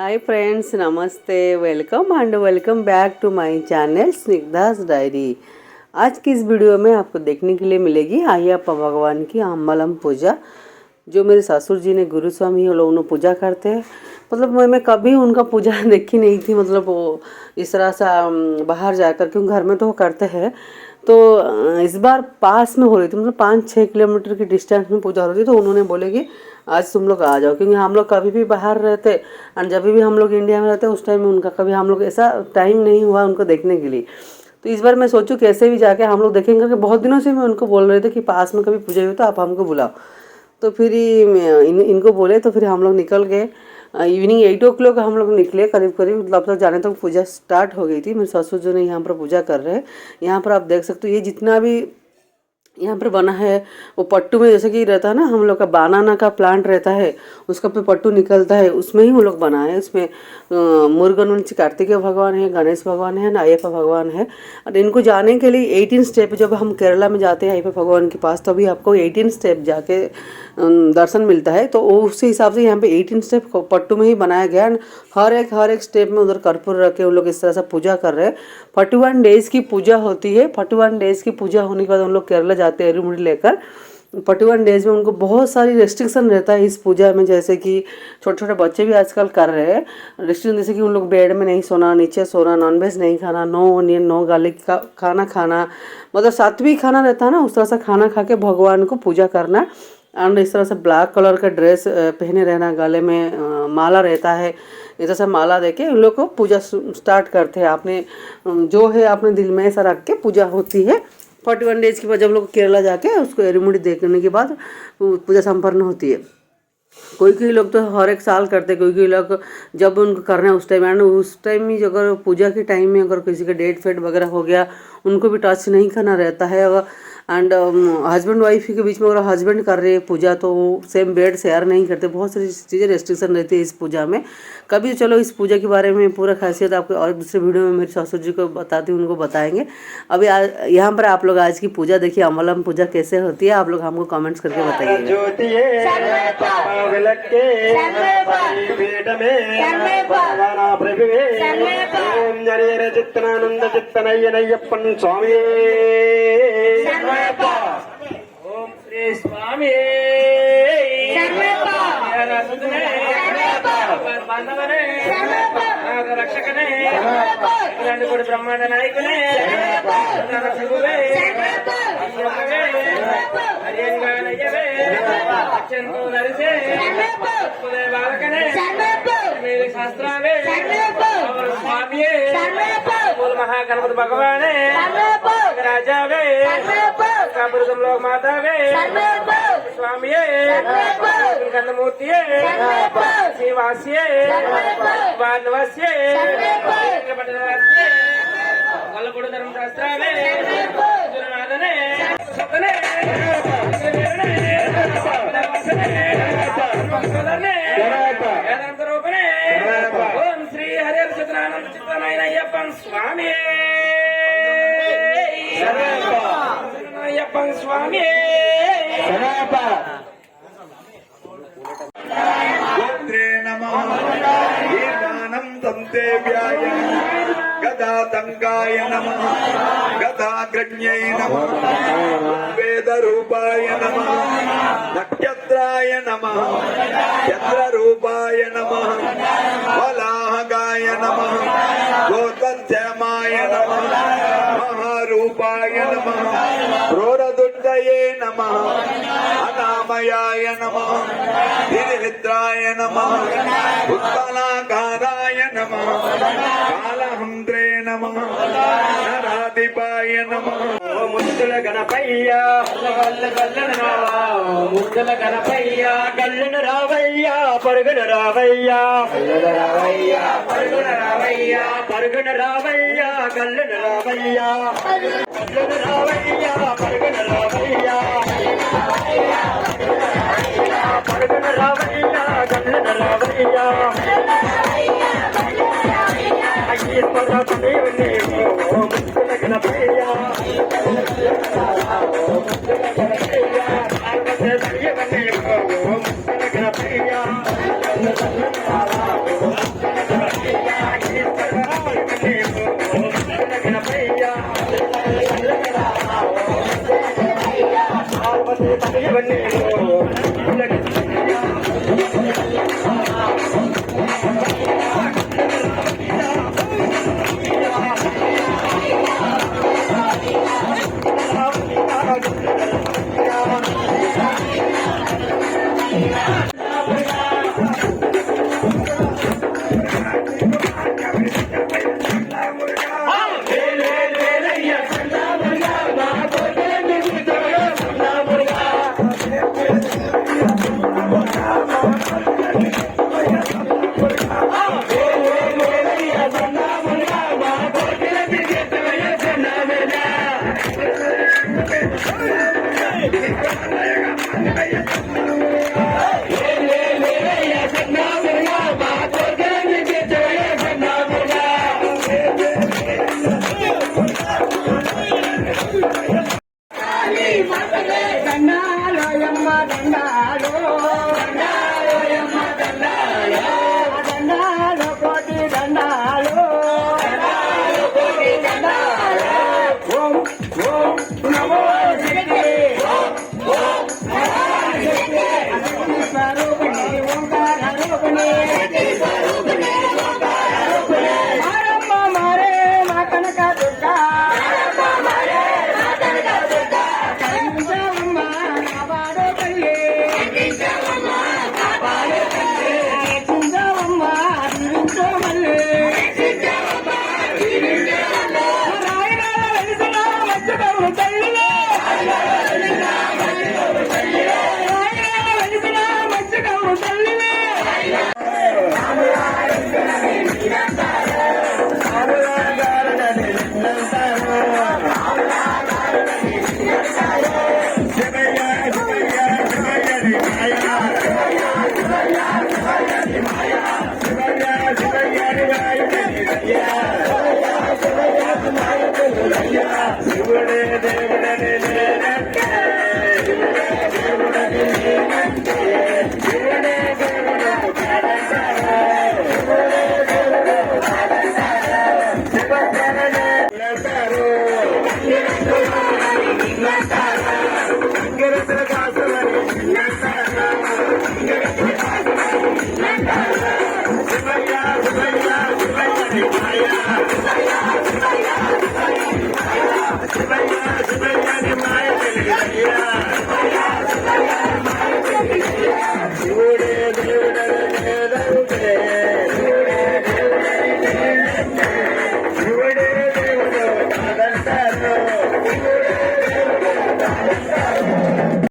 हाय friends, नमस्ते, welcome and welcome back to my channel Snigdha's diary. आज की इस वीडियो में आपको देखने के लिए मिलेगी अय्यप्पा भगवान की अम्बलम पूजा, जो मेरे ससुर जी ने गुरु स्वामी वो लोग पूजा करते हैं। मतलब मैं कभी उनका पूजा देखी नहीं थी, मतलब वो इस तरह से बाहर जाकर, क्योंकि घर में तो वो करते हैं। तो इस बार पास में हो रही थी, मतलब 5-6 किलोमीटर की डिस्टेंस में पूजा हो रही थी। तो उन्होंने बोले कि आज तुम लोग आ जाओ, क्योंकि हम लोग कभी भी बाहर रहते और जब भी हम लोग इंडिया में रहते उस टाइम में उनका कभी हम लोग ऐसा टाइम नहीं हुआ उनको देखने के लिए। तो इस बार मैं सोचूं कैसे भी जाके हम लोग देखेंगे, कि बहुत दिनों से मैं उनको बोल रहे थे कि पास में कभी पूजा हुई तो आप हमको बुलाओ। तो फिर इनको बोले, तो फिर हम लोग निकल गए। इवनिंग 8 ओ क्लॉक हम लोग निकले, करीब करीब मतलब तक जाने तक पूजा स्टार्ट हो गई थी। मेरे ससुर जो ने यहाँ पर पूजा कर रहे हैं। यहाँ पर आप देख सकते हो, ये जितना भी यहाँ पर बना है वो पट्टू में, जैसे कि रहता है ना हम लोग का बनाना का प्लांट रहता है, उसका पे पट्टू निकलता है, उसमें ही वो लोग बना है। उसमें मुरुगन कार्तिकेय भगवान है, गणेश भगवान है, अय्यप्पा भगवान है। और इनको जाने के लिए 18 स्टेप, जब हम केरला में जाते हैं अय्यप्पा भगवान के पास, तो अभी आपको 18 स्टेप जाके दर्शन मिलता है। तो उसी हिसाब से यहाँ पे 18 स्टेप पट्टू में ही बनाया गया है। हर एक स्टेप में उधर कर्पूर रख के उन लोग इस तरह से पूजा कर रहे हैं। 41 डेज की पूजा होती है। 41 डेज की पूजा होने के बाद उन लोग केरला जाते हैं रुमुड़ी लेकर। 41 डेज में उनको बहुत सारी रेस्ट्रिक्शन रहता है इस पूजा में, जैसे कि छोटे छोटे बच्चे भी आजकल कर रहे हैं रेस्ट्रिक्शन, जैसे कि उन लोग बेड में नहीं सोना, नीचे सोना, नॉनवेज नहीं खाना, नो ऑनियन नो गार्लिक का खाना खाना, मतलब सात्विक खाना रहता है ना, उस तरह से खाना खा के भगवान को पूजा करना। एंड इस तरह से ब्लैक कलर का ड्रेस पहने रहना, गले में माला रहता है, इस तरह से माला देके उन लोग को पूजा स्टार्ट करते हैं। आपने जो है अपने दिल में ऐसा रख के पूजा होती है। 41 डेज के बाद जब लोग केरला जाके उसको एरिमुड़ी देखने के बाद पूजा संपन्न होती है। कोई लोग तो हर एक साल करते, कोई लोग जब उनको करना है उस टाइम, एंड उस टाइम में अगर पूजा के टाइम में अगर किसी का डेट फेट वगैरह हो गया, उनको भी टच नहीं करना रहता है। एंड हस्बैंड वाइफ के बीच में अगर हस्बैंड कर रहे हैं पूजा, तो सेम बेड शेयर नहीं करते। बहुत सारी चीज़ें रेस्ट्रिक्शन रहती है इस पूजा में। कभी चलो इस पूजा के बारे में पूरा खासियत आपको और दूसरे वीडियो में मेरे ससुर जी को बताती हूँ, उनको बताएंगे। अभी यहाँ पर आप लोग आज की पूजा देखिए, अम्बलम पूजा कैसे होती है, आप लोग हमको कमेंट्स करके बताइए। स्वामी ओम श्री स्वामी बांधवने रक्षकने ब्रह्मांड नायकने बालकने मेरे शास्त्रावे स्वामी महागणपति भगवान राजावे लोग मातावे स्वामी गंधमूर्ति शिवास्य बांधवस्य वल्लभुड़ धर्मशास्त्रावे जुनादने सतने ओम श्री हरे सतनानंद चित्तनारायण अय्यप्पन स्वामी अय्यप्पन स्वामी गोत्रे नमः ईशानं संसेव्याय गदातङ्काय नमः गदाग्रण्यै नमः वेदरूपाय नमः नक्षत्राय नमः चन्द्ररूपाय नमः वलाहकाय नमः गोत्रक्षमाय नमः महारूपाय नमः क्रोरदुष्टये नमः अनामयाय नमः गिरिमित्राय नमः उत्पलाकाराय नमः कालहंत्रे नमः नराधिपाय नमः मुद्दल गणपయ్య ముద్దల గణపయ్య గల్లున రావయ్య పరుగున రావయ్య పరుగున రావయ్య పరుగున రావయ్య గల్లున రావయ్య గల్లున రావయ్య పరుగున రావయ్య పరుగున రావయ్య గల్లున రావయ్య అయ్యప్ప దేవుని ముద్దల గణపయ్య గణపయ్య जय